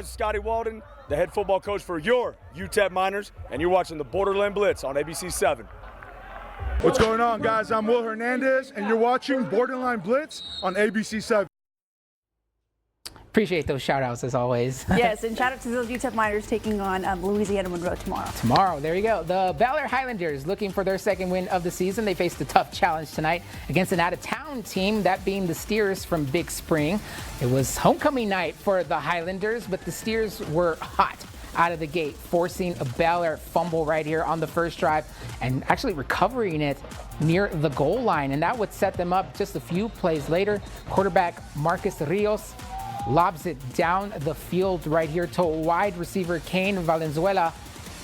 Scotty Walden, the head football coach for your UTEP Miners, and you're watching the Borderland Blitz on ABC 7. What's going on, guys? I'm Will Hernandez, and you're watching Borderline Blitz on ABC 7. Appreciate those shout-outs as always. Yes, and shout out to those UTEP Miners taking on Louisiana Monroe tomorrow. Tomorrow, there you go. The Valor Highlanders looking for their second win of the season. They faced a tough challenge tonight against an out-of-town team, that being the Steers from Big Spring. It was homecoming night for the Highlanders, but the Steers were hot out of the gate, forcing a Valor fumble right here on the first drive and actually recovering it near the goal line. And that would set them up just a few plays later. Quarterback Marcus Rios lobs it down the field right here to wide receiver Kane Valenzuela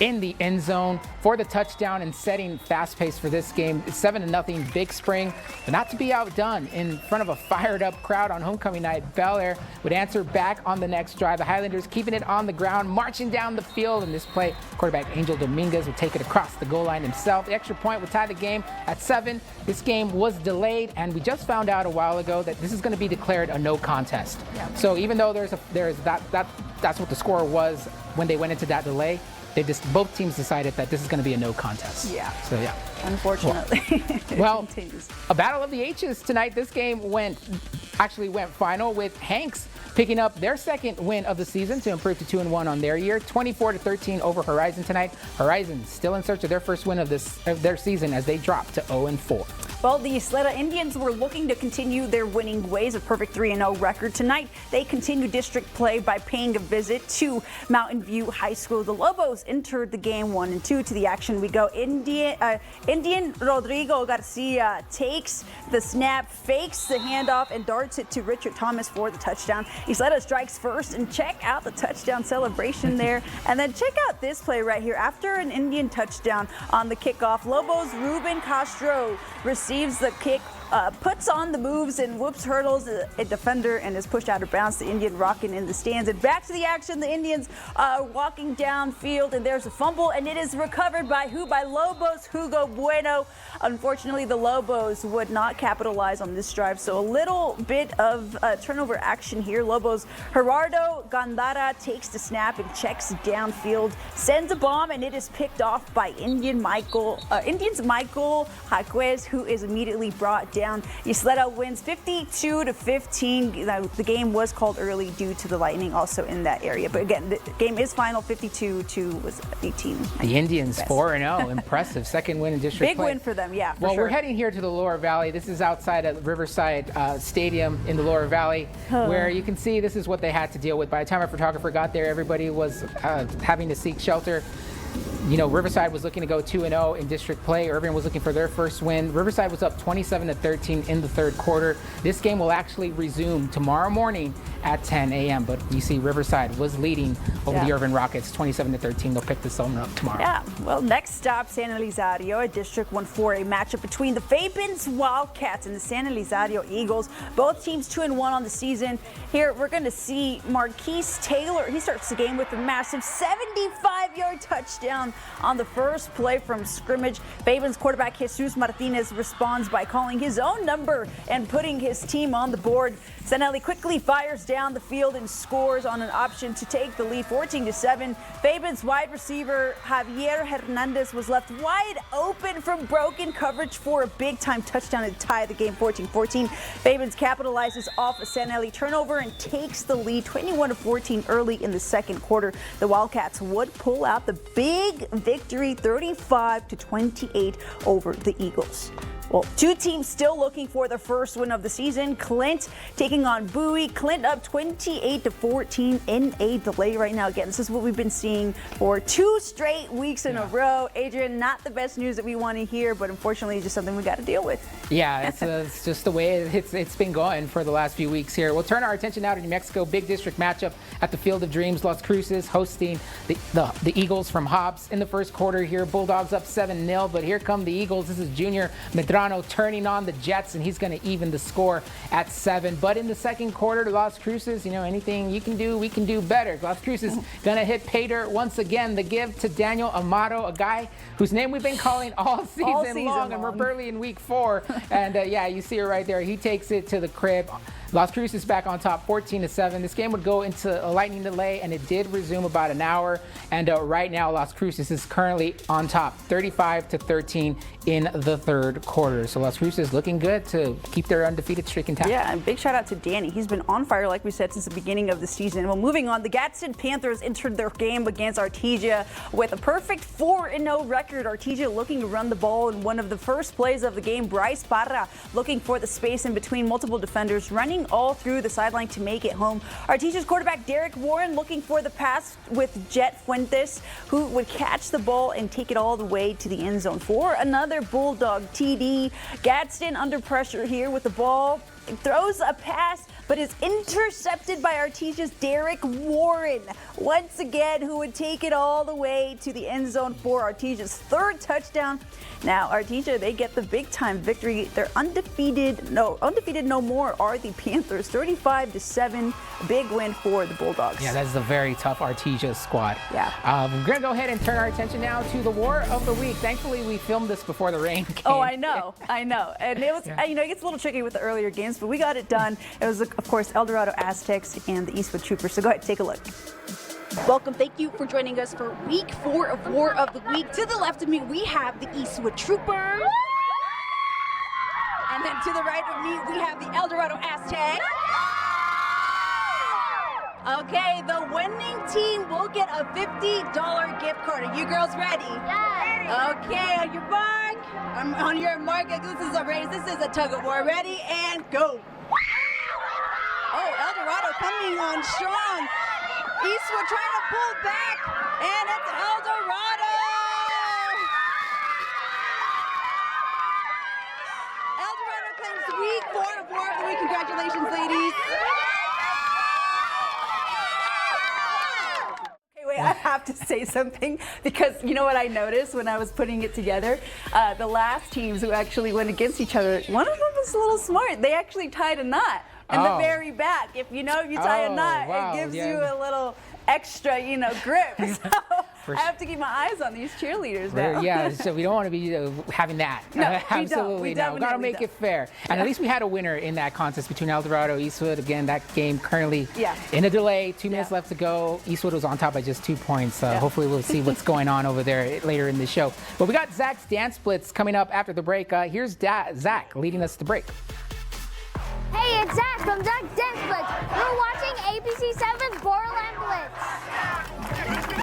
in the end zone for the touchdown and setting fast pace for this game. It's 7-0 Big Spring, but not to be outdone in front of a fired up crowd on homecoming night. Valor would answer back on the next drive. The Highlanders keeping it on the ground, marching down the field. In this play, quarterback Angel Dominguez would take it across the goal line himself. The extra point would tie the game at 7. This game was delayed, and we just found out a while ago that this is going to be declared a no contest. Yeah. So even though that's what the score was when they went into that delay, both teams decided that this is going to be a no contest. Yeah. So yeah. Unfortunately. Well, a battle of the H's tonight. This game went final with Hanks picking up their second win of the season to improve to 2-1 on their year, 24-13 over Horizon tonight. Horizon still in search of their first win of their season as they drop to 0-4. Well, the Isleta Indians were looking to continue their winning ways, a perfect 3-0 record. Tonight, they continue district play by paying a visit to Mountain View High School. The Lobos entered the game 1-2. To the action we go. Indian Rodrigo Garcia takes the snap, fakes the handoff, and darts it to Richard Thomas for the touchdown. Isleta strikes first, and check out the touchdown celebration there. And then check out this play right here. After an Indian touchdown on the kickoff, Lobos' Ruben Castro receives the kick, puts on the moves and whoops, hurdles a defender and is pushed out of bounds. The Indian rocking in the stands. And back to the action. The Indians are walking downfield, and there's a fumble, and it is recovered by Lobos' Hugo Bueno. Unfortunately, the Lobos would not capitalize on this drive, so a little bit of turnover action here. Lobos' Gerardo Gandara takes the snap and checks downfield, sends a bomb, and it is picked off by Indians Michael Jaquez, who is immediately brought down. Isleta wins 52-15. The game was called early due to the lightning also in that area. But again, the game is final 52-18. The Indians 4-0. Impressive. Second win in district Big play. win for them, yeah. For well, sure. We're heading here to the Lower Valley. This is outside at Riverside Stadium in the Lower Valley, where you can see this is what they had to deal with. By the time our photographer got there, everybody was having to seek shelter. You know, Riverside was looking to go 2-0 in district play. Irving was looking for their first win. Riverside was up 27-13 in the third quarter. This game will actually resume tomorrow morning at 10 a.m. But you see Riverside was leading over the Irving Rockets 27-13. They'll pick this one up tomorrow. Yeah, well, next stop, San Elizario, a District 1-4, a matchup between the Fabens Wildcats and the San Elizario Eagles. Both teams 2-1 on the season. Here, we're going to see Marquise Taylor. He starts the game with a massive 75-yard touchdown on the first play from scrimmage. Fabens quarterback Jesus Martinez responds by calling his own number and putting his team on the board. San Eli quickly fires down the field and scores on an option to take the lead 14-7. Fabens wide receiver Javier Hernandez was left wide open from broken coverage for a big-time touchdown to tie the game 14-14. Fabens capitalizes off a San Eli turnover and takes the lead 21-14 early in the second quarter. The Wildcats would pull out the big victory 35-28 over the Eagles. Well, two teams still looking for their first win of the season. Clint taking on Bowie. Clint up 28-14 in a delay right now. Again, this is what we've been seeing for 2 straight weeks in a row. Adrian, not the best news that we want to hear, but unfortunately, it's just something we got to deal with. Yeah, it's just the way it's been going for the last few weeks here. We'll turn our attention now to New Mexico. Big district matchup at the Field of Dreams. Las Cruces hosting the Eagles from Hobbs in the first quarter here. Bulldogs up 7-0, but here come the Eagles. This is Junior Medrano turning on the Jets, and he's going to even the score at 7. But in the second quarter, Las Cruces, anything you can do, we can do better. Las Cruces going to hit pay dirt once again. The give to Daniel Amato, a guy whose name we've been calling all season long, and we're barely in week 4. And you see it right there. He takes it to the crib. Las Cruces back on top 14-7. This game would go into a lightning delay, and it did resume about an hour. And right now, Las Cruces is currently on top 35-13 in the third quarter. So Las Cruces looking good to keep their undefeated streak intact. Yeah, and big shout out to Danny. He's been on fire, like we said, since the beginning of the season. Well, moving on, the Gadsden Panthers entered their game against Artesia with a perfect 4-0 record. Artesia looking to run the ball in one of the first plays of the game. Bryce Parra looking for the space in between multiple defenders, running all through the sideline to make it home. Artesia's quarterback Derek Warren looking for the pass with Jet Fuentes, who would catch the ball and take it all the way to the end zone for another Bulldog TD. Gadsden under pressure here with the ball. Throws a pass, but is intercepted by Artesia's Derek Warren, once again, who would take it all the way to the end zone for Artesia's third touchdown. Now, Artesia, they get the big-time victory. They're undefeated no more are the Panthers, 35-7, big win for the Bulldogs. Yeah, that's a very tough Artesia squad. Yeah. We're going to go ahead and turn our attention now to the War of the Week. Thankfully, we filmed this before the rain came. Oh, I know. And it was, it gets a little tricky with the earlier games, but we got it done. It was, of course, El Dorado Aztecs and the Eastwood Troopers. So go ahead, take a look. Welcome, thank you for joining us for week 4 of War of the Week. To the left of me, we have the Eastwood Troopers. And then to the right of me, we have the El Dorado Aztecs. Okay, the winning team will get a $50 gift card. Are you girls ready? Yes. Okay, on your mark. On your mark, this is a race. This is a tug of war. Ready and go. Oh, El Dorado coming on strong. Eastwood trying to pull back, and it's El Dorado! El Dorado claims week 4 of War of the Week. Congratulations, ladies. Okay, wait, I have to say something, because you know what I noticed when I was putting it together? The last teams who actually went against each other, one of them was a little smart. They actually tied a knot. In the very back. If you tie a knot, it gives you a little extra, grip. So I have to keep my eyes on these cheerleaders now. Yeah, so we don't want to be having that. No, absolutely no. Got to make it fair. And at least we had a winner in that contest between El Dorado, Eastwood. Again, that game currently in a delay. 2 minutes left to go. Eastwood was on top by just 2 points. Hopefully we'll see what's going on over there later in the show. But we got Zach's Dance Blitz coming up after the break. Here's Zach leading us to break. Hey, it's Zach from Zach's Dance Blitz. We're watching ABC 7's Borderland Blitz.